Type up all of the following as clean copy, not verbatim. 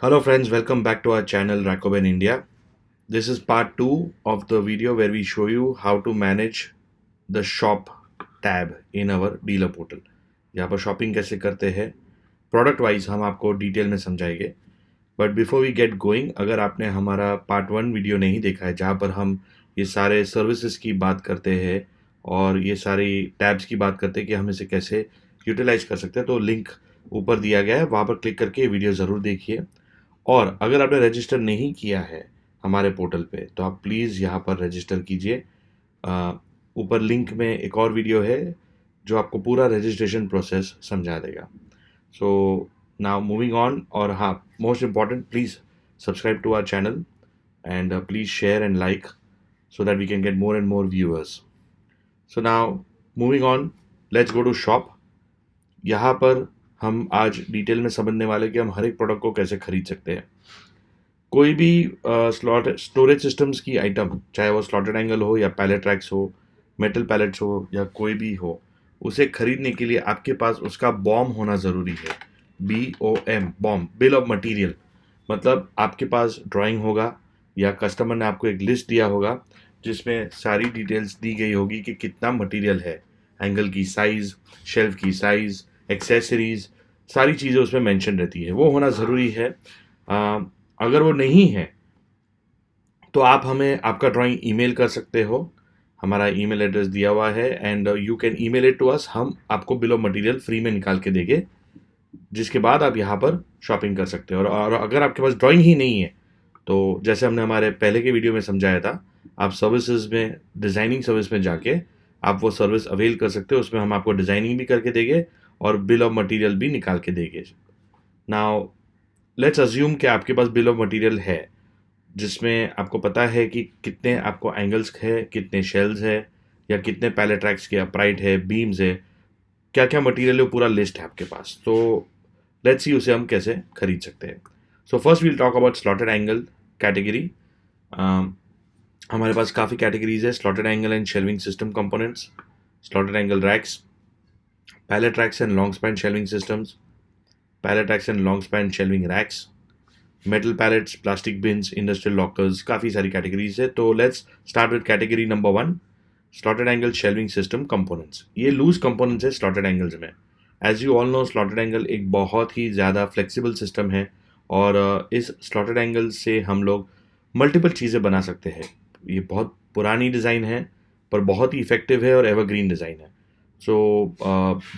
Hello friends, welcome back to our channel Rakoben India. This is part 2 of the video where we show you how to manage the shop tab in our dealer portal. यहाँ पर shopping कैसे करते हैं product wise हम आपको detail में समझाएंगे. But before we get going, अगर आपने हमारा पार्ट 1 वीडियो नहीं देखा है जहाँ पर हम ये सारे सर्विसेज की बात करते हैं और ये सारी टैब्स की बात करते हैं कि हम इसे कैसे यूटिलाइज कर सकते हैं, तो लिंक ऊपर दिया गया है, वहाँ पर क्लिक करके ये वीडियो ज़रूर देखिए. और अगर आपने रजिस्टर नहीं किया है हमारे पोर्टल पे तो आप प्लीज़ यहाँ पर रजिस्टर कीजिए. ऊपर लिंक में एक और वीडियो है जो आपको पूरा रजिस्ट्रेशन प्रोसेस समझा देगा. So now moving on. और हाँ, most important, please subscribe to our channel and please share and like so that we can get more and more viewers. So now moving on, let's go to shop. यहाँ पर हम आज detail में समझने वाले कि हम हर एक प्रोडक्ट को कैसे खरीद सकते हैं. कोई भी स्लॉट स्टोरेज सिस्टम्स की आइटम, चाहे वो स्लॉटेड एंगल हो या पैलेट रैक्स हो, मेटल पैलेट्स हो या कोई भी हो, उसे खरीदने के लिए आपके पास उसका बॉम होना ज़रूरी है. BOM, BOM, bill of material. मतलब आपके पास ड्राइंग होगा या कस्टमर ने आपको एक लिस्ट दिया होगा जिसमें सारी डिटेल्स दी गई होगी कि कितना मटेरियल है, एंगल की साइज़, शेल्फ की साइज़, एक्सेसरीज, सारी चीज़ें उसमें मेंशन रहती है. वो होना ज़रूरी है. अगर वो नहीं है तो आप हमें आपका ड्राइंग ईमेल कर सकते हो. हमारा ईमेल एड्रेस दिया हुआ है and you can email it to us. हम आपको बिल ऑफ मटेरियल फ्री में निकाल के देंगे, जिसके बाद आप यहाँ पर शॉपिंग कर सकते हो. और अगर आपके पास ड्राइंग ही नहीं है तो जैसे हमने हमारे पहले के वीडियो में समझाया था, आप सर्विसेज में, डिज़ाइनिंग सर्विस में जाके आप वो सर्विस अवेल कर सकते हो. उसमें हम आपको डिज़ाइनिंग भी करके देंगे और बिल ऑफ मटेरियल भी निकाल के देंगे. नाउ लेट्स अज्यूम कि आपके पास बिल ऑफ मटेरियल है जिसमें आपको पता है कि कितने आपको एंगल्स है, कितने शेल्स है या कितने पैलेट रैक्स के अपराइट है, बीम्स है, क्या क्या मटेरियल है, वो पूरा लिस्ट है आपके पास. तो लेट्स सी उसे हम कैसे खरीद सकते हैं. So first we'll talk about slotted angle category. हमारे पास काफ़ी कैटेगरीज है. Slotted angle and shelving system components, slotted angle racks, pallet racks and long span shelving systems, pallet racks and long span shelving racks, metal pallets, plastic bins, industrial lockers, काफ़ी सारी categories है. तो let's start with category number 1, slotted angle shelving system components. ये loose components है slotted angles में. As you all know, slotted angle एक बहुत ही ज़्यादा फ्लेक्सिबल सिस्टम है और इस स्लॉटेड एंगल से हम लोग मल्टीपल चीज़ें बना सकते हैं. ये बहुत पुरानी डिज़ाइन है पर बहुत ही इफेक्टिव है और एवरग्रीन डिज़ाइन है. सो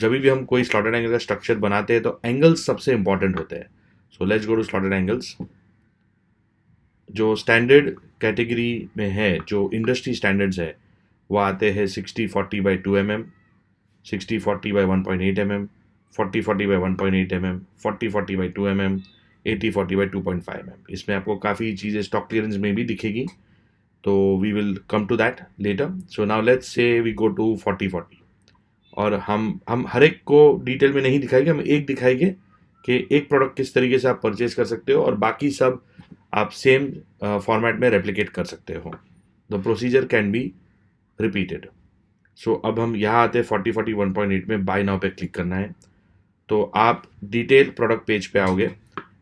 जब भी हम कोई स्लॉटेड एंगल का स्ट्रक्चर बनाते हैं तो एंगल्स सबसे इंपॉर्टेंट होते हैं. So let's go to slotted angles. जो स्टैंडर्ड कैटेगरी में है, जो इंडस्ट्री स्टैंडर्ड्स है, वो आते हैं 60-40/2 mm, 60-40/1.8 mm, 40-40/1.8 mm, 40-40/2 mm, 80-40/2.5 mm. इसमें आपको काफ़ी चीज़ें स्टॉक क्लियरेंस में भी दिखेगी, तो we will come to that later. So now let's say we go to 40-40. और हम हर एक को डिटेल में नहीं दिखाएंगे, हम एक दिखाएंगे कि एक प्रोडक्ट किस तरीके से आप परचेज कर सकते हो और बाकी सब आप सेम फॉर्मेट में रेप्लिकेट कर सकते हो. The procedure can be repeated. So अब हम यहाँ आते हैं 40-40/1.8 में. बाय नाउ पे क्लिक करना है तो आप डिटेल प्रोडक्ट पेज पे आओगे.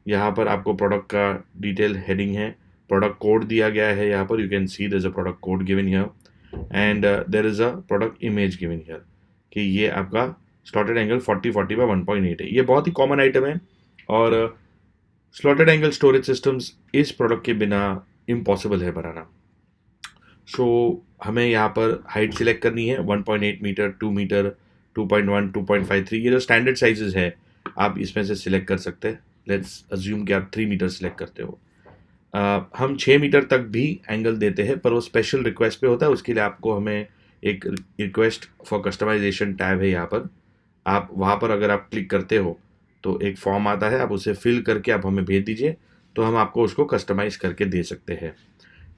यहाँ पर आपको प्रोडक्ट का डिटेल हेडिंग है, प्रोडक्ट कोड दिया गया है. यहाँ पर you can see there is a product code given here and there is a product image given here कि ये आपका स्लॉटेड एंगल 40-40/1.8 है. ये बहुत ही कॉमन आइटम है और स्लॉटेड एंगल स्टोरेज सिस्टम्स इस प्रोडक्ट के बिना इम्पॉसिबल है बनाना. सो हमें यहाँ पर हाइट सिलेक्ट करनी है. 1.8 मीटर, 2 मीटर, 2.1, 2.53, ये जो स्टैंडर्ड साइजेस है आप इसमें से सिलेक्ट कर सकते हैं. लेट्स अज्यूम कि आप 3 मीटर सिलेक्ट करते हो. हम 6 मीटर तक भी एंगल देते हैं पर वो स्पेशल रिक्वेस्ट पे होता है. उसके लिए आपको हमें एक रिक्वेस्ट फॉर कस्टमाइजेशन टैब है यहाँ पर. आप वहाँ पर अगर आप क्लिक करते हो तो एक फॉर्म आता है, आप उसे फिल करके आप हमें भेज दीजिए तो हम आपको उसको कस्टमाइज़ करके दे सकते हैं.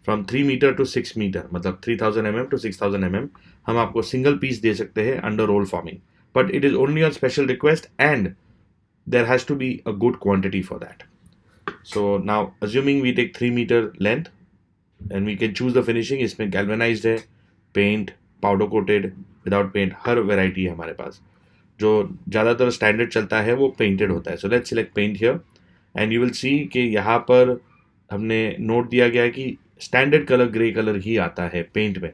फ्रॉम 3 मीटर टू 6 मीटर, मतलब 3000 mm टू 6000 mm, हम आपको सिंगल पीस दे सकते हैं under roll forming. But it is only on special request and there has to be a good quantity for that. So now assuming we take 3 metre length and we can choose the finishing. इसमें galvanised है, paint, powder coated, without paint, हर variety है हमारे पास. जो ज़्यादातर standard चलता है वो पेंटेड होता है. So let's select paint here and you will see कि यहाँ पर हमने नोट दिया गया है कि स्टैंडर्ड कलर ग्रे कलर ही आता है पेंट में,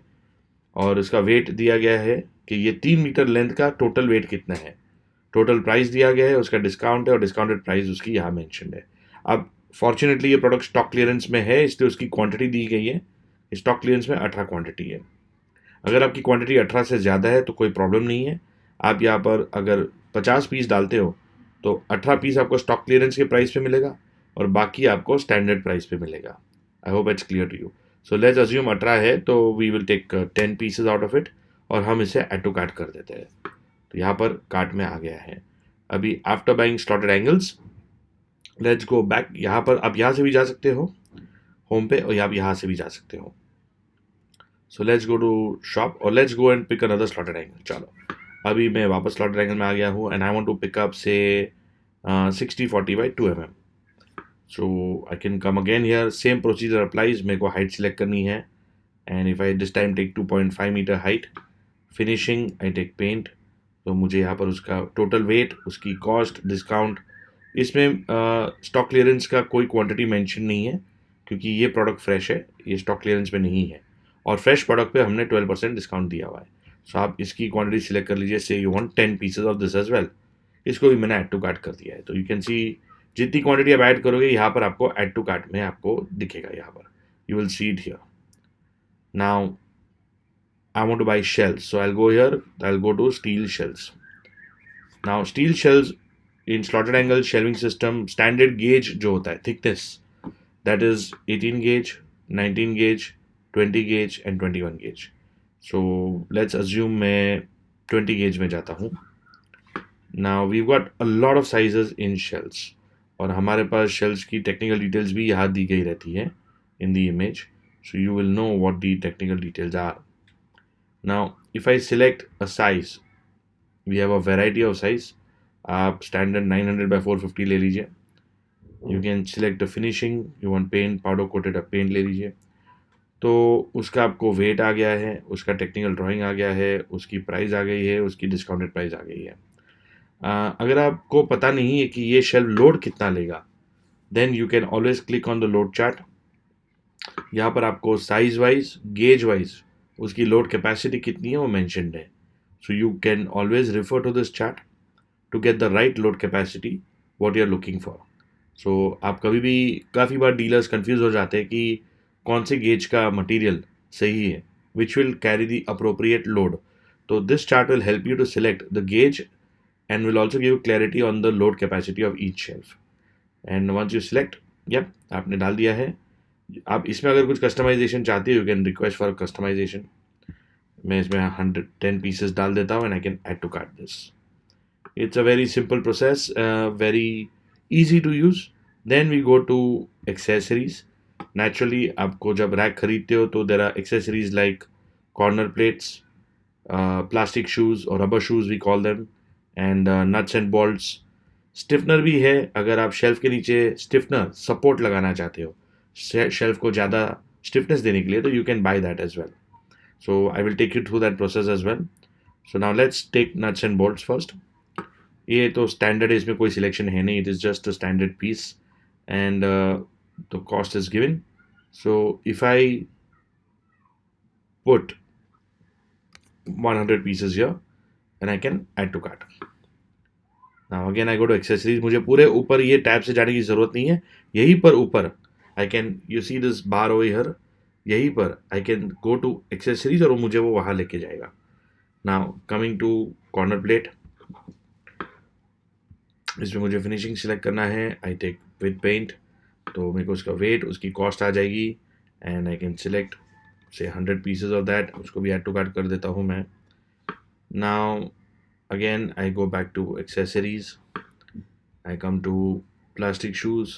और उसका वेट दिया गया है कि ये 3 मीटर लेंथ का टोटल वेट कितना है। टोटल प्राइस दिया गया है, उसका डिस्काउंट है और डिस्काउंटेड प्राइस उसकी यहाँ मेंशन्ड है। अब फॉर्चुनेटली ये प्रोडक्ट स्टॉक क्लियरेंस में है, इसलिए उसकी क्वांटिटी दी गई है। स्टॉक क्लियरेंस में 18 क्वांटिटी है। अगर आपकी क्वांटिटी 18 से ज़्यादा है तो कोई प्रॉब्लम नहीं है। आप यहाँ पर अगर 50 पीस डालते हो तो 18 पीस आपको स्टॉक क्लियरेंस के प्राइस पे मिलेगा और बाकी आपको स्टैंडर्ड प्राइस पे मिलेगा। I hope it's clear to you. So let's assume 18 है तो we will take 10 pieces out of it और हम इसे ऐड टू कार्ट कर देते हैं। तो यहाँ पर कार्ट में आ गया है। अभी after buying slotted angles, let's go back. यहाँ पर आप यहाँ से भी जा सकते हो होम पे, और आप यहाँ से भी जा सकते हो। So let's go to shop और let's go and pick another slotted angle. चलो अभी मैं वापस स्लॉटेड एंगल में आ गया हूँ and I want to pick up say 60-40 by 2 mm। So I can come again here, same procedure applies. मेरे को हाइट सिलेक्ट करनी है and if I this time take 2.5 metre height, finishing I take paint. तो मुझे यहाँ पर उसका total weight, उसकी कॉस्ट, डिस्काउंट, इसमें स्टॉक क्लियरेंस का कोई क्वांटिटी मेंशन नहीं है क्योंकि ये प्रोडक्ट फ्रेश है, ये स्टॉक क्लियरेंस में नहीं है और फ्रेश प्रोडक्ट पे हमने 12% डिस्काउंट दिया हुआ है। सो आप इसकी क्वांटिटी सिलेक्ट कर लीजिए, say you want 10 pieces of this as well. इसको भी मैंने ऐड टू कार्ट कर दिया है। तो यू कैन सी जितनी क्वांटिटी आप ऐड करोगे यहाँ पर आपको ऐड टू कार्ट में आपको दिखेगा। यहाँ पर you will see it here. Now I want to buy shells, so I'll go here, I'll go to steel shells. Now steel shells in slotted angle shelving system, standard gauge जो होता है thickness, that is 18 gauge, 19 gauge, 20 gauge and 21 gauge. So let's assume मैं 20 gauge में जाता हूँ। Now we've got a lot of sizes in shells और हमारे पास shells की technical details भी यहाँ दी गई रहती है in the image, so you will know what the technical details are. Now if I select a size, we have a variety of size. आप standard 900 by 450 ले लीजिए। You can select the finishing, you want paint, powder coated आप paint ले लीजिए। तो उसका आपको wait आ गया है, उसका टेक्निकल ड्राइंग आ गया है, उसकी प्राइस आ गई है, उसकी डिस्काउंटेड प्राइस आ गई है। अगर आपको पता नहीं है कि ये शेल्फ लोड कितना लेगा, then you can always click on the load chart. यहाँ पर आपको साइज वाइज, गेज वाइज उसकी लोड कैपेसिटी कितनी है वो मेंशन्ड है। So you can always refer to this chart to get the right load capacity what you are looking for. So आप कभी भी, काफ़ी बार डीलर्स कंफ्यूज हो जाते हैं कि कौन से गेज का मटेरियल सही है, which will carry the appropriate load. तो this chart will help you to select the gauge and will also give clarity on the load capacity of each shelf. And once you select, yup आपने डाल दिया है। आप इसमें अगर कुछ customization चाहते हो, you can request for customization. मैं इसमें 110 पीसेस डाल देता हूँ and I can add to cart this. It's a very simple process, very easy to use. Then we go to accessories. Naturally आपको जब रैक खरीदते हो तो there are accessories like corner plates, plastic shoes or rubber shoes we call them, and nuts and bolts. Stiffener भी है, अगर आप shelf के नीचे स्टिफनर सपोर्ट लगाना चाहते हो शेल्फ को ज़्यादा स्टिफनेस देने के लिए, तो you can buy that as well. So I will take you through that process as well. So now let's take nuts and bolts first. ये तो स्टैंडर्ड है, इसमें कोई सिलेक्शन है नहीं, it is just a standard piece and the cost is given. So if I put 100 pieces here and I can add to cart. Now again I go to accessories. मुझे पूरे ऊपर ये tab से जाने की ज़रूरत नहीं है, यहीं पर ऊपर I can, you see this bar over here, यहीं पर I can go to accessories और मुझे वो वहाँ लेके जाएगा। Now coming to corner plate, इसमें मुझे फिनिशिंग सिलेक्ट करना है। आई टेक विद पेंट, तो मेरे को उसका वेट, उसकी कॉस्ट आ जाएगी एंड आई कैन सिलेक्ट से 100 पीसेज ऑफ दैट, उसको भी ऐड टू कार्ट कर देता हूँ मैं। Now again I go back to accessories, I come to plastic shoes.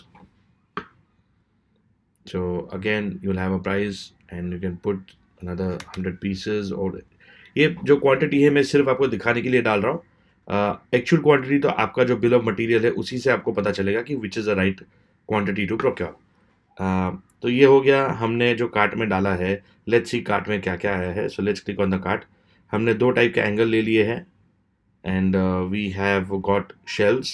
So again you will have a price and you can put another 100 pieces. और ये जो quantity है मैं सिर्फ आपको दिखाने के लिए डाल रहा हूँ। एक्चुअल क्वांटिटी तो आपका जो बिल ऑफ मटेरियल है उसी से आपको पता चलेगा कि which is the right quantity to procure. तो ये हो गया हमने जो कार्ट में डाला है। लेट्स सी कार्ट में क्या क्या आया है। So let's click on the cart. हमने 2 टाइप के एंगल ले लिए हैं and we have got shells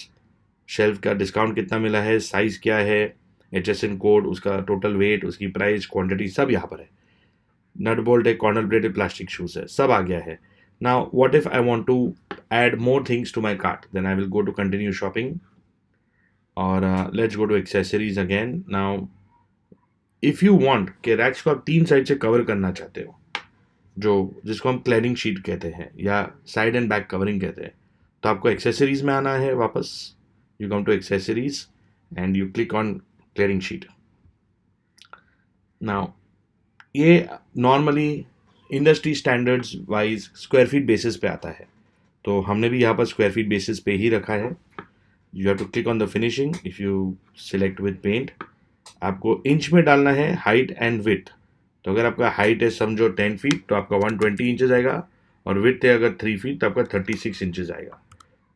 shelf का डिस्काउंट कितना मिला है, साइज़ क्या है, HSN कोड, उसका टोटल वेट, उसकी प्राइस, क्वांटिटी सब यहाँ पर है। नट बोल्ट है, कॉर्नर प्लेटेड प्लास्टिक शूज़ है, सब आ गया है। Now what if I want to add more things to my cart, then I will go to continue shopping, और let's go to accessories again. Now if you want कि racks को आप 3 side से कवर करना चाहते हो, जो जिसको हम क्लैडिंग शीट कहते हैं या साइड एंड बैक कवरिंग कहते हैं, तो आपको एक्सेसरीज में आना है वापस। You come to accessories and you click on cladding sheet. Now ये normally industry standards wise square feet basis पे आता है, तो हमने भी यहाँ पर स्क्वायर फीट बेसिस पे ही रखा है। You have to click on the finishing. If you select with paint, आपको इंच में डालना है हाइट एंड विड्थ। तो अगर आपका हाइट है समझो 10 फीट तो आपका 120 इंचेस आएगा, और विड्थ है अगर 3 फीट तो आपका 36 इंचेस आएगा,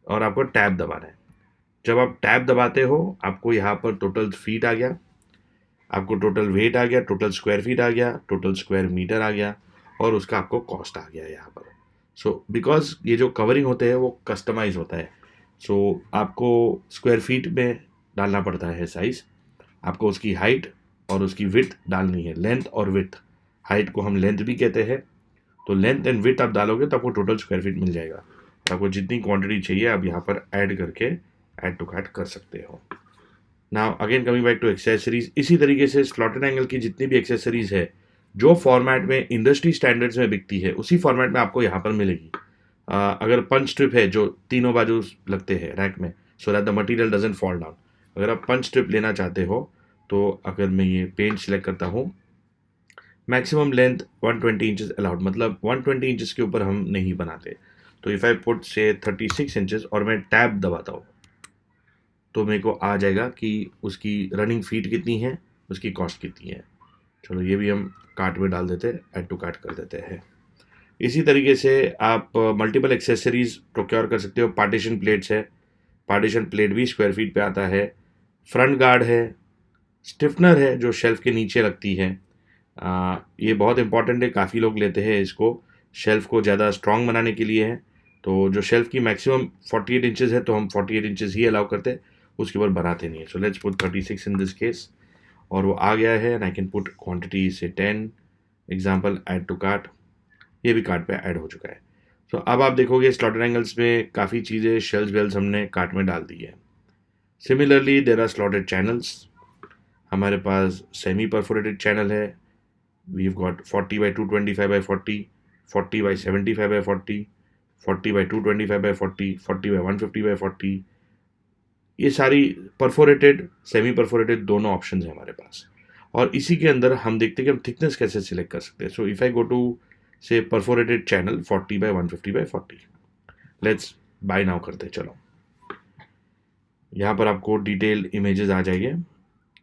और आपको टैब दबाना है। जब आप टैब दबाते हो आपको यहाँ पर टोटल फीट आ गया, आपको टोटल वेट आ गया, टोटल स्क्वायर फीट आ गया, टोटल स्क्वायर मीटर आ गया, और उसका आपको कॉस्ट आ गया यहाँ पर। सो बिकॉज ये जो कवरिंग होते हैं वो कस्टमाइज होता है, सो आपको स्क्वायर फीट में डालना पड़ता है साइज़, आपको उसकी हाइट और उसकी विड्थ डालनी है, लेंथ और विड्थ। हाइट को हम लेंथ भी कहते हैं, तो लेंथ एंड विड्थ आप डालोगे तो आपको टोटल स्क्वायर फीट मिल जाएगा। तो आपको जितनी क्वांटिटी चाहिए आप यहाँ पर ऐड करके ऐड टू कार्ट कर सकते हो। Now again coming back to accessories, इसी तरीके से स्लॉटेड एंगल की जितनी भी एक्सेसरीज है जो फॉर्मेट में इंडस्ट्री स्टैंडर्ड्स में बिकती है उसी फॉर्मेट में आपको यहाँ पर मिलेगी। अगर पंच स्ट्रिप है जो तीनों बाजू लगते हैं रैक में, so that the material doesn't fall down, अगर आप पंच स्ट्रिप लेना चाहते हो तो अगर मैं ये पेंट सिलेक्ट करता हूँ, मैक्सिमम लेंथ 120 इंचेस अलाउड, मतलब 120 इंचेस के ऊपर हम नहीं बनाते। तो इफ़ आई पुट से 36 इंचेस और मैं टैब दबाता हूँ तो मेरे को आ जाएगा कि उसकी रनिंग फीट कितनी है, उसकी कॉस्ट कितनी है। चलो ये भी हम कार्ट में डाल देते हैं, ऐड टू कार्ट कर देते हैं। इसी तरीके से आप मल्टीपल एक्सेसरीज प्रोक्योर कर सकते हो। पार्टीशन प्लेट्स है, पार्टीशन प्लेट भी स्क्वायर फीट पे आता है। फ्रंट गार्ड है, स्टिफनर है जो शेल्फ के नीचे लगती है, ये बहुत इंपॉर्टेंट है, काफ़ी लोग लेते हैं इसको, शेल्फ को ज़्यादा स्ट्रॉन्ग बनाने के लिए है। तो जो शेल्फ की मैक्सिमम 48 इंचेस है तो हम 48 इंचेस ही अलाउ करते हैं, उसके ऊपर बनाते नहीं है। So let's put 36 in this case, और वो आ गया है and I can put quantity से 10 एग्जांपल, ऐड टू कार्ट। ये भी कार्ट पे ऐड हो चुका है। तो अब आप देखोगे स्लॉटेड एंगल्स में काफ़ी चीज़ें शेल्स वेल्स हमने कार्ट में डाल दी है। Similarly there are slotted channels, हमारे पास सेमी परफोरेटेड चैनल है। We have got 40 by 225 by 40, 40 by 75 by 40, 40 by 225 by 40, 40 by 150 by 40। ये सारी परफोरेटेड सेमी परफोरेटेड दोनों ऑप्शंस हैं हमारे पास, और इसी के अंदर हम देखते हैं कि हम थिकनेस कैसे सिलेक्ट कर सकते हैं। So if I go to say perforated channel 40 by 150 by 40, let's buy now करते हैं। चलो यहाँ पर आपको डिटेल इमेजेस आ जाएंगे।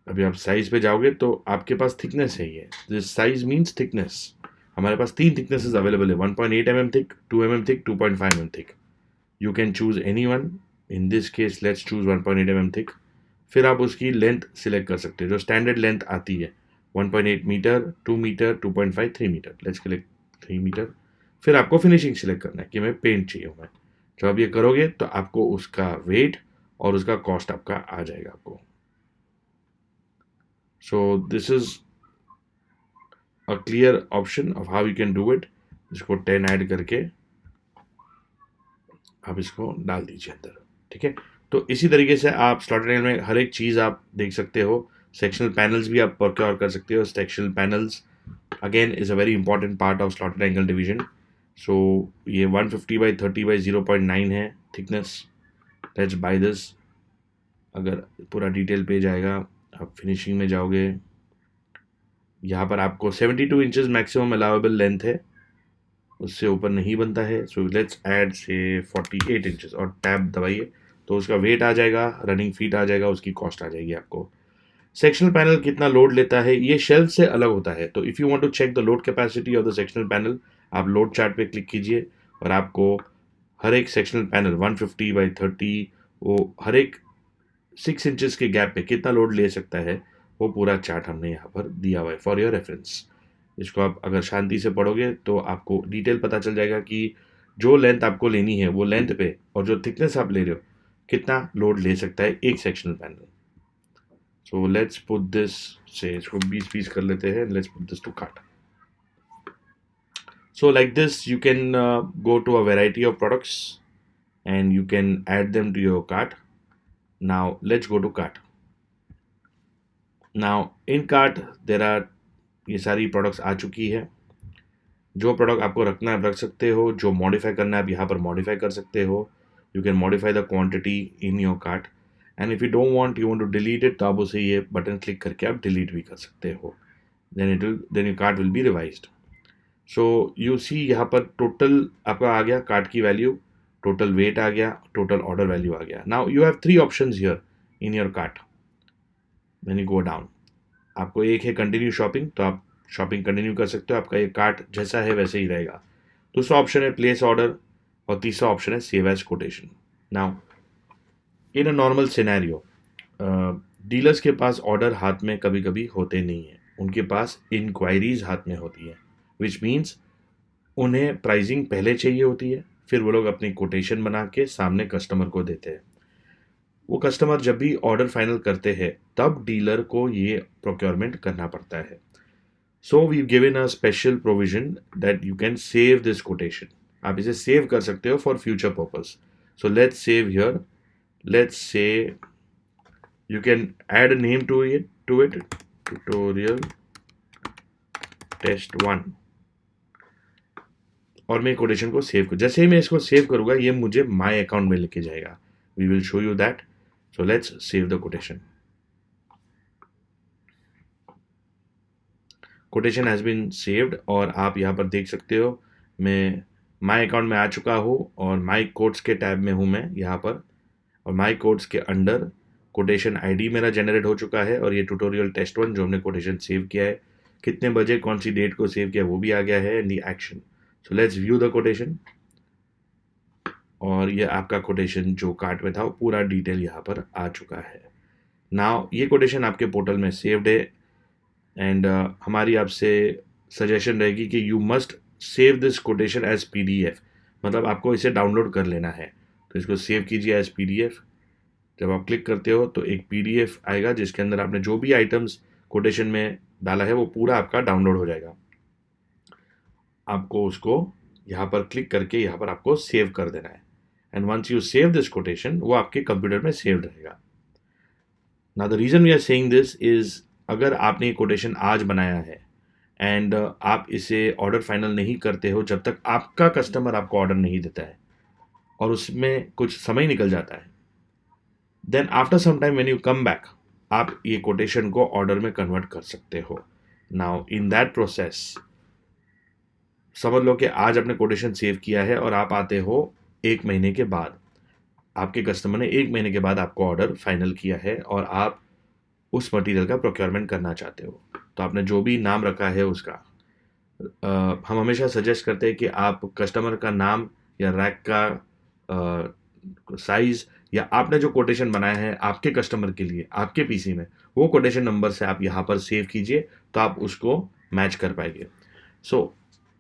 अभी आप साइज़ पे जाओगे तो आपके पास थिकनेस है, ये दिस साइज मीन्स थिकनेस। हमारे पास 3 थिकनेसेस अवेलेबल है, 1.8 mm thick, 2 mm thick, 2.5 mm thick. You can choose any one, in this case let's choose 1.8 mm thick. फिर आप उसकी लेंथ सिलेक्ट कर सकते हो, जो स्टैंडर्ड लेंथ आती है 1.8 metre, 2 metre, 2.5, 3 metre. Let's select 3 metre. फिर आपको फिनिशिंग सिलेक्ट करना है कि मैं पेंट चाहिए मैं। जब आप ये करोगे तो आपको उसका वेट और उसका कॉस्ट आपका आ जाएगा आपको। So this is a clear option of how you can do it. इसको 10 ऐड करके आप इसको डाल दीजिए अंदर, ठीक है। तो इसी तरीके से आप स्लॉटेड एंगल में हर एक चीज़ आप देख सकते हो। सेक्शनल पैनल्स भी आप प्रोक्योर कर सकते हो। Sectional panels again is a very important part of slotted angle division. So ये 150 बाई 30 बाई 0.9 है थिकनेस। Let's by this. अगर पूरा डिटेल पेज आएगा, आप फिनिशिंग में जाओगे, यहाँ पर आपको 72 इंचेस मैक्सिमम अलाउेबल लेंथ है, उससे ऊपर नहीं बनता है। सो लेट्स ऐड से 48 इंचेस और टैब दबाइए तो उसका वेट आ जाएगा, रनिंग फीट आ जाएगा, उसकी कॉस्ट आ जाएगी आपको। सेक्शनल पैनल कितना लोड लेता है ये शेल्फ से अलग होता है। तो if you want to check the load capacity of the sectional panel, आप लोड चार्ट पे क्लिक कीजिए और आपको हर एक सेक्शनल पैनल 150 बाई 30 वो हर एक 6 इंचेस के गैप पे कितना लोड ले सकता है वो पूरा चार्ट हमने यहाँ पर दिया हुआ है फॉर योर रेफरेंस। इसको आप अगर शांति से पढ़ोगे तो आपको डिटेल पता चल जाएगा कि जो लेंथ आपको लेनी है वो लेंथ पे और जो थिकनेस आप ले रहे हो कितना लोड ले सकता है एक sectional panel. So let's put this, say इसको 20 पीस कर लेते हैं. Let's put this to cart. So like this, you can go to a variety of products and you can add them to your cart. Now let's go to cart. Now in cart there are ये सारी products आ चुकी है. जो product आपको रखना है आप रख सकते हो, जो मॉडिफाई करना है आप यहाँ पर मॉडिफाई कर सकते हो. You can modify the quantity in your cart, and if you don't want you want to delete it, तो आप उसे ये बटन क्लिक करके आप डिलीट भी कर सकते हो. Then your cart will be revised. So you see यहाँ पर टोटल आपका आ गया कार्ट की वैल्यू, टोटल वेट आ गया, टोटल ऑर्डर वैल्यू आ गया. Now you have 3 options here in your cart. When you go down, आपको एक है कंटिन्यू शॉपिंग, तो आप शॉपिंग कंटिन्यू कर सकते हो, आपका ये कार्ट जैसा है वैसे ही रहेगा. दूसरा ऑप्शन है प्लेस ऑर्डर, और तीसरा ऑप्शन है save as quotation. Now in a normal scenario, dealers के पास ऑर्डर हाथ में कभी कभी होते नहीं हैं, उनके पास इंक्वायरीज हाथ में होती है, विच मीन्स उन्हें प्राइसिंग पहले चाहिए होती है, फिर वो लोग अपनी कोटेशन बना के सामने कस्टमर को देते हैं. वो कस्टमर जब भी ऑर्डर फाइनल करते हैं तब डीलर को ये प्रोक्योरमेंट करना पड़ता है. So we've given a special provision that you can save this quotation. आप इसे सेव कर सकते हो for future purpose. So let's save here. Let's say you can add a name to it. Tutorial test 1. और मैं quotation को save कर, जैसे ही मैं इसको सेव करूँगा ये मुझे माई अकाउंट में लेके जाएगा. We will show you that. So let's save the quotation. Quotation has been saved, और आप यहाँ पर देख सकते हो मैं माई अकाउंट में आ चुका हूँ और माई कोड्स के टैब में हूँ मैं यहाँ पर, और माई कोड्स के अंडर कोटेशन आईडी मेरा जनरेट हो चुका है, और ये ट्यूटोरियल टेस्ट 1 जो हमने कोटेशन सेव किया है, कितने बजे कौन सी डेट को सेव किया वो भी आ गया है, and the action. So let's view the quotation, और ये आपका कोटेशन जो कार्ट में था वो पूरा डिटेल यहाँ पर आ चुका है. नाउ ये कोटेशन आपके पोर्टल में सेव्ड है, एंड हमारी आपसे सजेशन रहेगी कि you must save this quotation as PDF, मतलब आपको इसे डाउनलोड कर लेना है. तो इसको सेव कीजिए एज PDF. जब आप क्लिक करते हो तो एक PDF आएगा जिसके अंदर आपने जो भी आइटम्स कोटेशन में डाला है वो पूरा आपका डाउनलोड हो जाएगा. आपको उसको यहाँ पर क्लिक करके यहाँ पर आपको सेव कर देना है, and once you save this quotation वो आपके कंप्यूटर में सेव रहेगा. Now the reason we are saying this is, अगर आपने कोटेशन आज बनाया है एंड आप इसे ऑर्डर फाइनल नहीं करते हो जब तक आपका कस्टमर आपको ऑर्डर नहीं देता है, और उसमें कुछ समय निकल जाता है, then after some time when you come back आप ये कोटेशन को ऑर्डर में कन्वर्ट कर सकते हो. नाउ इन दैट प्रोसेस समझ लो कि आज आपने कोटेशन सेव किया है और आप आते हो 1 महीने के बाद, आपके कस्टमर ने 1 महीने के बाद आपको ऑर्डर फाइनल किया है और आप उस मटेरियल का प्रोक्योरमेंट करना चाहते हो. तो आपने जो भी नाम रखा है उसका, हम हमेशा सजेस्ट करते हैं कि आप कस्टमर का नाम या रैक का साइज़, या आपने जो कोटेशन बनाया है आपके कस्टमर के लिए आपके PC में, वो कोटेशन नंबर से आप यहाँ पर सेव कीजिए तो आप उसको मैच कर पाएंगे. सो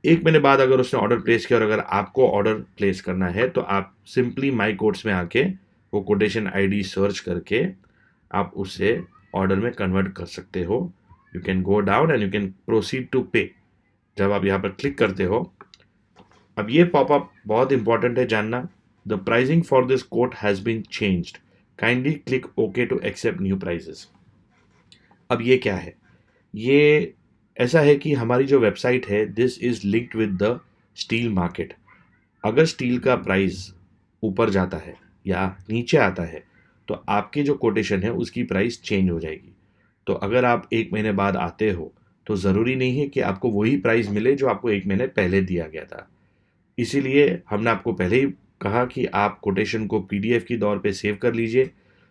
1 महीने बाद अगर उसने ऑर्डर प्लेस किया और अगर आपको ऑर्डर प्लेस करना है तो आप सिंपली माई कोड्स में आके वो कोटेशन ID सर्च करके आप उसे ऑर्डर में कन्वर्ट कर सकते हो. You can go down and you can proceed to pay. जब आप यहाँ पर क्लिक करते हो, अब ये पॉपअप बहुत इंपॉर्टेंट है जानना, the pricing for this quote has been changed, kindly click okay to accept new prices. अब ये क्या है? ये ऐसा है कि हमारी जो वेबसाइट है this is linked with the steel market. अगर स्टील का प्राइस ऊपर जाता है या नीचे आता है तो आपकी जो कोटेशन है उसकी प्राइस चेंज हो जाएगी. तो अगर आप 1 महीने बाद आते हो तो ज़रूरी नहीं है कि आपको वही प्राइस मिले जो आपको 1 महीने पहले दिया गया था. इसीलिए हमने आपको पहले ही कहा कि आप कोटेशन को PDF की दौर पे सेव कर लीजिए,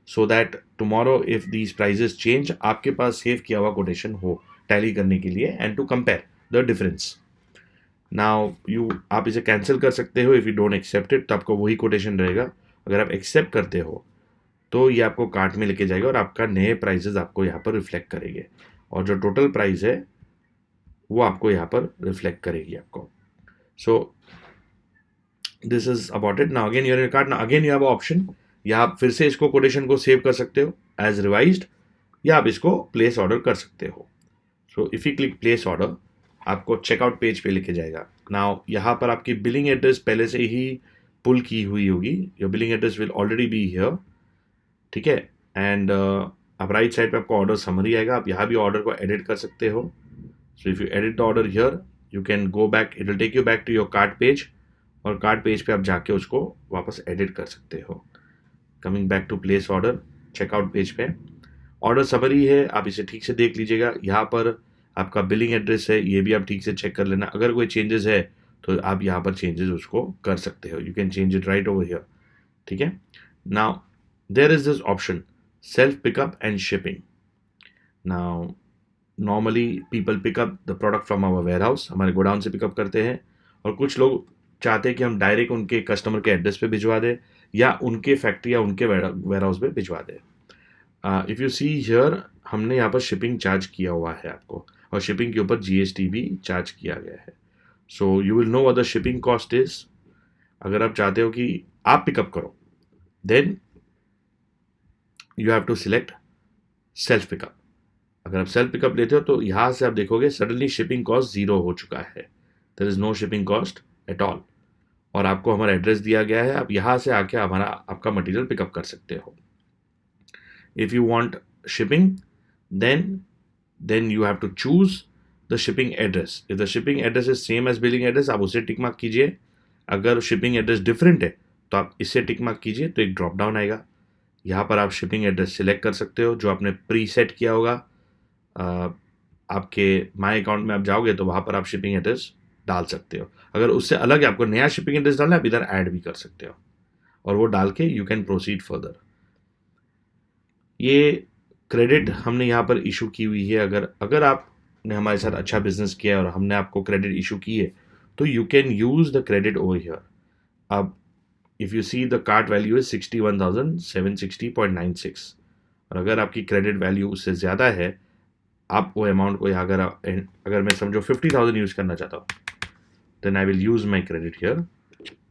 so that tomorrow if these prices change आपके पास सेव किया हुआ कोटेशन हो टैली करने के लिए and to compare the difference. Now आप इसे कैंसिल कर सकते हो. If you don't accept it तो आपको वही कोटेशन रहेगा. अगर आप एक्सेप्ट करते हो तो ये आपको कार्ट में लेके जाएगा और आपका नए प्राइजेस आपको यहाँ पर रिफ्लेक्ट करेंगे, और जो टोटल प्राइस है वो आपको यहाँ पर रिफ्लेक्ट करेगी आपको. सो this is about it. Now again you're in cart. Now again you have option, या आप फिर से इसको कोटेशन को सेव कर सकते हो एज रिवाइज्ड, या आप इसको प्लेस ऑर्डर कर सकते हो। So if you click place order, आपको चेकआउट पेज पे लेके जाएगा। नाउ यहाँ पर आपकी बिलिंग एड्रेस पहले से ही पुल की हुई होगी, your billing address will already be here, ठीक है। एंड आप राइट साइड पे आपको ऑर्डर समरी आएगा, आप यहाँ भी ऑर्डर को एडिट कर सकते हो। So if you edit the order here, you can go back, it will take you back to your cart page, और कार्ट पेज पे आप जाके उसको वापस एडिट कर सकते हो। Coming back to place order, checkout page पे ऑर्डर समरी है, आप इसे ठीक से देख लीजिएगा। यहाँ पर आपका बिलिंग एड्रेस है, ये भी आप ठीक से चेक कर लेना। अगर कोई चेंजेस है तो आप यहाँ पर चेंजेस उसको कर सकते हो, you can change it right over here, ठीक है। Now there is this option self pickup and shipping. Now normally people pickup the product from our warehouse, हमारे गोडाउन से पिकअप करते हैं, और कुछ लोग चाहते हैं कि हम डायरेक्ट उनके कस्टमर के एड्रेस पे भिजवा दें, या उनके फैक्ट्री या उनके वेयर हाउस पे भिजवा दें। इफ़ यू सी हियर, हमने यहाँ पर शिपिंग चार्ज किया हुआ है आपको, और शिपिंग के ऊपर जीएसटी भी चार्ज किया गया है। So you will know what the shipping cost is. अगर आप चाहते हो कि आप पिकअप करो, then you have to select self pickup. अगर आप सेल्फ पिकअप लेते हो तो यहाँ से आप देखोगे सडनली शिपिंग कॉस्ट ज़ीरो हो चुका है, there is no shipping cost at all, और आपको हमारा एड्रेस दिया गया है, आप यहाँ से आके आपका मटेरियल पिकअप कर सकते हो। If you want shipping, then you have to choose the shipping address. If the shipping address is same as billing address, आप उसे टिक मार्क कीजिए। अगर शिपिंग एड्रेस डिफरेंट है तो आप इसे टिक मार्क कीजिए, तो एक ड्रॉप डाउन आएगा। यहाँ पर आप शिपिंग एड्रेस सिलेक्ट कर सकते हो जो आपने प्री सेट किया होगा। आपके माई अकाउंट में आप जाओगे तो वहाँ पर आप शिपिंग एड्रेस डाल सकते हो। अगर उससे अलग है, आपको नया शिपिंग एड्रेस डालना है, आप इधर ऐड भी कर सकते हो, और वो डाल के यू कैन प्रोसीड फर्दर। ये क्रेडिट हमने यहाँ पर इशू की हुई है। अगर आपने हमारे साथ अच्छा बिजनेस किया है और हमने आपको क्रेडिट इशू की है, तो you can use the credit over here. अब if you see the cart value is 61,760.96, और अगर आपकी क्रेडिट वैल्यू उससे ज़्यादा है, आप वो अमाउंट को अगर मैं समझो 50,000 यूज़ करना चाहता हूँ, then I will use my credit here.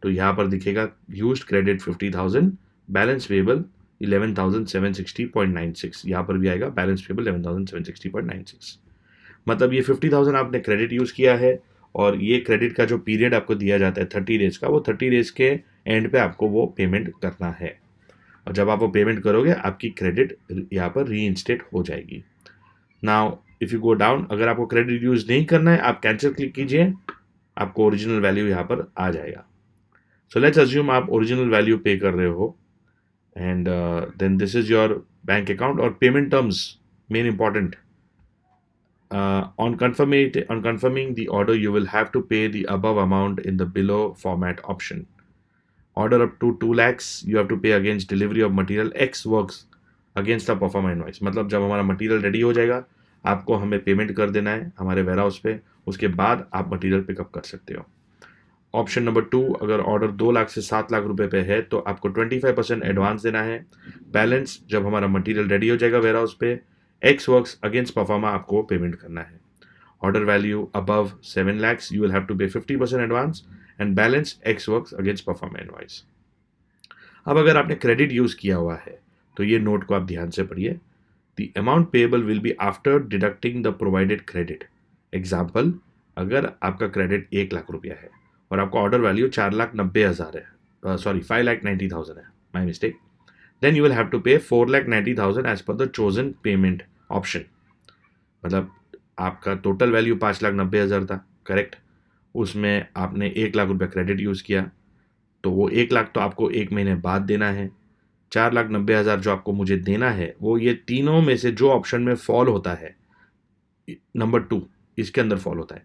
तो यहाँ पर दिखेगा यूज्ड क्रेडिट 50,000, बैलेंस पेबल 11,760.96, यहाँ पर भी आएगा बैलेंस पेबल 11,760.96। मतलब ये 50,000 आपने क्रेडिट यूज़ किया है, और ये क्रेडिट का जो पीरियड आपको दिया जाता है 30 डेज का, वो 30 डेज के एंड पे आपको वो पेमेंट करना है, और जब आप वो पेमेंट करोगे आपकी क्रेडिट यहाँ पर रीइंस्टेट हो जाएगी। Now if you go down, अगर आपको क्रेडिट यूज़ नहीं करना है, आप कैंसिल क्लिक कीजिए, आपको ओरिजिनल वैल्यू यहाँ पर आ जाएगा। सो लेट्स अज्यूम आप ओरिजिनल वैल्यू पे कर रहे हो, and then this is your bank account, or payment terms main important. On confirming the order, you will have to pay the above amount in the below format option. Order up to 2 lakhs, you have to pay against delivery of material X works against the performer invoice। मतलब जब हमारा material ready हो जाएगा, आपको हमें payment कर देना है हमारे वेयर हाउस पे, उसके बाद आप मटेरियल पिकअप कर सकते हो। ऑप्शन नंबर 2, अगर ऑर्डर 2 लाख से 7 लाख रुपए पे है तो आपको 25% एडवांस देना है। बैलेंस जब हमारा मटेरियल रेडी हो जाएगा वेयर हाउस पे, एक्स वर्क्स अगेंस्ट परफॉर्मा आपको पेमेंट करना है। Order value above 7 lakhs, you will have to pay 50% advance, and balance x works against proforma invoice. अब अगर आपने क्रेडिट यूज़ किया हुआ है तो ये नोट को आप ध्यान से पढ़िए। The amount payable will be after deducting the provided credit. Example, अगर आपका क्रेडिट 1 लाख रुपया है और आपका ऑर्डर वैल्यू 4,90,000 है, सॉरी 5,90,000 है, my mistake, then you will have to pay 4,90,000 as per the chosen payment option. मतलब आपका टोटल वैल्यू 5,90,000 था, करेक्ट, उसमें आपने 1 लाख रुपया क्रेडिट यूज़ किया, तो वो 1 लाख तो आपको 1 महीने बाद देना है। 4,90,000 जो आपको मुझे देना है, वो ये तीनों में से जो ऑप्शन में फॉल होता है, नंबर 2 इसके अंदर फॉल होता है,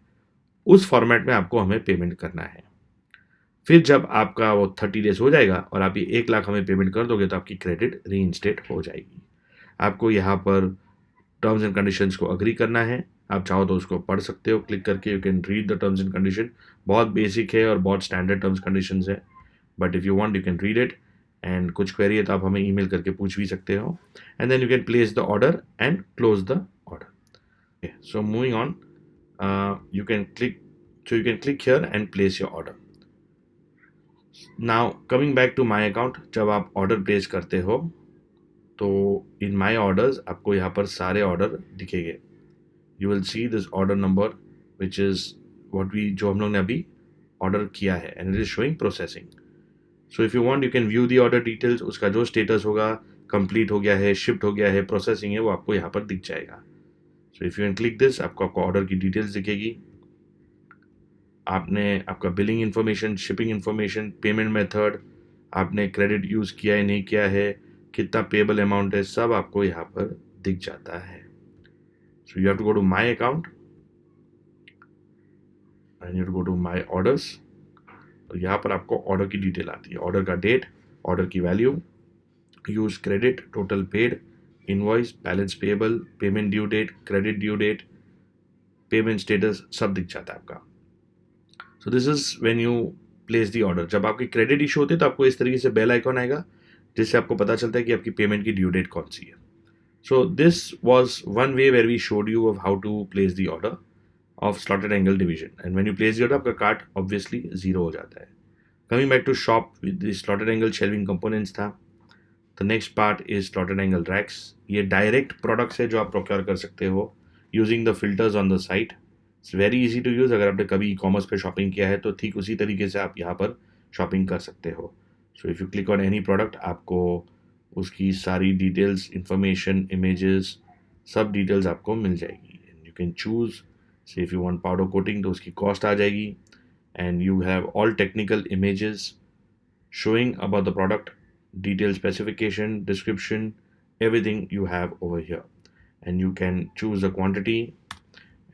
उस फॉर्मेट में आपको हमें पेमेंट करना है। फिर जब आपका वो 30 डेज हो जाएगा और आप ये 1 लाख हमें पेमेंट कर दोगे, तो आपकी क्रेडिट रीइंस्टेट हो जाएगी। आपको यहाँ पर टर्म्स एंड कंडीशंस को अग्री करना है। आप चाहो तो उसको पढ़ सकते हो, क्लिक करके you can read the terms and condition. बहुत बेसिक है और बहुत स्टैंडर्ड टर्म्स कंडीशंस है, but if you want you can read it, and कुछ क्वेरी है तो आप हमें ईमेल करके पूछ भी सकते हो, and then you can place the order and close the order. So moving on, you can click here and place your order. Now coming back to my account, जब आप ऑर्डर प्लेस करते हो तो इन माई ऑर्डर्स आपको यहाँ पर सारे order दिखेंगे. You will see this order number which is what we जो हम लोग ने अभी ऑर्डर किया है and it is showing processing. So if you want you can view the order details. उसका जो स्टेटस होगा, कंप्लीट हो गया है, शिफ्ट हो गया है, प्रोसेसिंग है, वो आपको यहाँ पर दिख जाएगा. सो if you can click this, आपको ऑर्डर की डिटेल्स दिखेगी. आपने आपका billing information, shipping information, payment method, आपने क्रेडिट यूज़ किया है नहीं किया है, कितना पेबल अमाउंट है, सब आपको यहाँ पर दिख जाता है. So you have to go to my account and you go to my orders. तो यहाँ पर आपको ऑर्डर की डिटेल आती है, ऑर्डर का डेट, ऑर्डर की value, use credit, total paid, invoice, balance payable, payment due date, credit due date, payment status, सब दिख जाता है आपका. So this is when you place the order. जब आपकी क्रेडिट इशू होती है तो आपको इस तरीके से बेल आइकॉन आएगा जिससे आपको पता चलता है कि आपकी पेमेंट की ड्यू डेट कौन सी है. So this was one way where we showed you of how to place the order of slotted angle division. And when you place the order आपका कार्ट ऑब्वियसली जीरो हो जाता है. Coming back to shop with the slotted angle shelving components था. The next part is slotted angle racks. ये direct products है जो आप procure कर सकते हो using the filters on the site. It's very easy to use. अगर आपने कभी ई कॉमर्स पर शॉपिंग किया है तो ठीक उसी तरीके से आप यहाँ पर शॉपिंग कर सकते हो. So if you click on any product आपको उसकी सारी डिटेल्स, इंफॉर्मेशन, इमेजेस, सब डिटेल्स आपको मिल जाएगी. एंड यू कैन चूज़, से if you want powder coating तो उसकी कॉस्ट आ जाएगी. And you have all technical images showing about the product, detailed specification, description, everything you have over here. And you can choose the quantity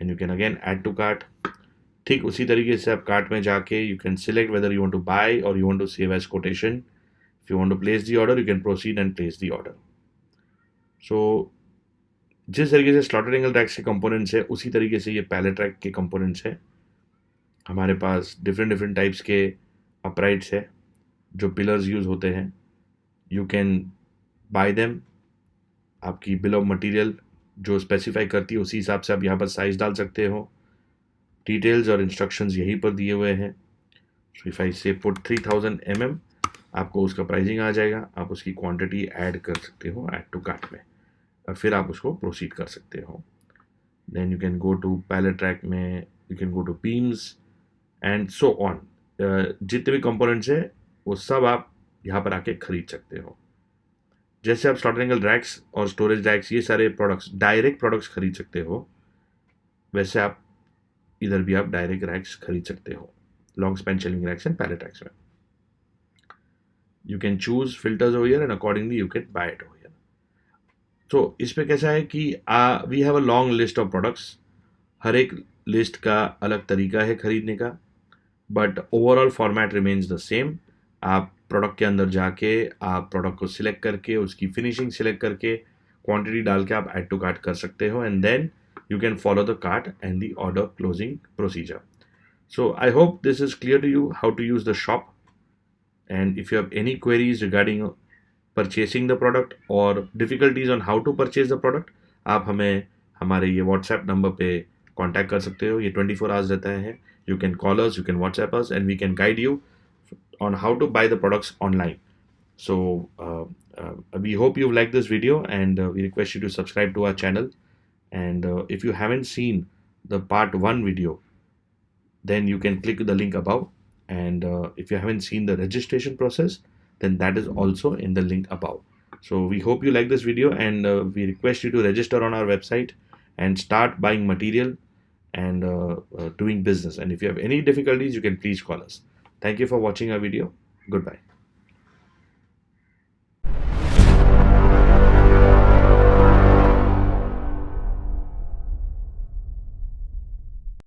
and you can again add to cart. ठीक उसी तरीके से आप cart में जाके you can select whether you want to buy or you want to save as quotation. If you want to place the order, you can proceed and place the order. So जिस तरीके से slotted angle racks के components है उसी तरीके से ये palette rack के कंपोनेंट्स है. हमारे पास डिफरेंट टाइप्स के अपराइट्स है जो पिलर्स यूज़ होते हैं. You can bye them. आपकी बिल ऑफ मटेरियल जो स्पेसिफाई करती है उसी हिसाब से आप यहाँ पर साइज़ डाल सकते हो. डिटेल्स और इंस्ट्रक्शंस यहीं पर दिए हुए हैं. सो इफ़ आई से पुट 3000 mm आपको उसका प्राइसिंग आ जाएगा. आप उसकी क्वांटिटी ऐड कर सकते हो ऐड टू कार्ट में और फिर आप उसको प्रोसीड कर सकते हो. Then you can go to pallet track में, you can go to beams and so on. जितने भी कंपोनेंट्स हैं वो सब आप यहाँ पर आके खरीद सकते हो. जैसे आप स्लॉटेड एंगल रैक्स और स्टोरेज रैक्स ये सारे प्रोडक्ट्स डायरेक्ट प्रोडक्ट्स खरीद सकते हो, वैसे आप इधर भी आप डायरेक्ट रैक्स खरीद सकते हो long span shelving racks and pallet racks में. You can choose filters over here and accordingly you can buy it over here. तो इस पे कैसा है कि we have a long list of products. हर एक लिस्ट का अलग तरीका है खरीदने का, but overall format remains the same. आप प्रोडक्ट के अंदर जाके आप प्रोडक्ट को सिलेक्ट करके उसकी फिनिशिंग सिलेक्ट करके क्वांटिटी डाल के आप ऐड टू कार्ट कर सकते हो and then you can follow the cart and the order closing procedure. So I hope this is clear to you how to use the shop. And if you have any queries regarding purchasing the product or difficulties on how to purchase the product, आप हमें हमारे ये WhatsApp number पे contact कर सकते हो. ये 24 hours रहता है. You can call us, you can WhatsApp us and we can guide you on how to buy the products online. So we hope you've liked this video and we request you to subscribe to our channel. And if you haven't seen the part 1 video, then you can click the link above. And if you haven't seen the registration process, then that is also in the link above. So we hope you like this video and we request you to register on our website and start buying material and doing business. And if you have any difficulties, you can please call us. Thank you for watching our video. Goodbye.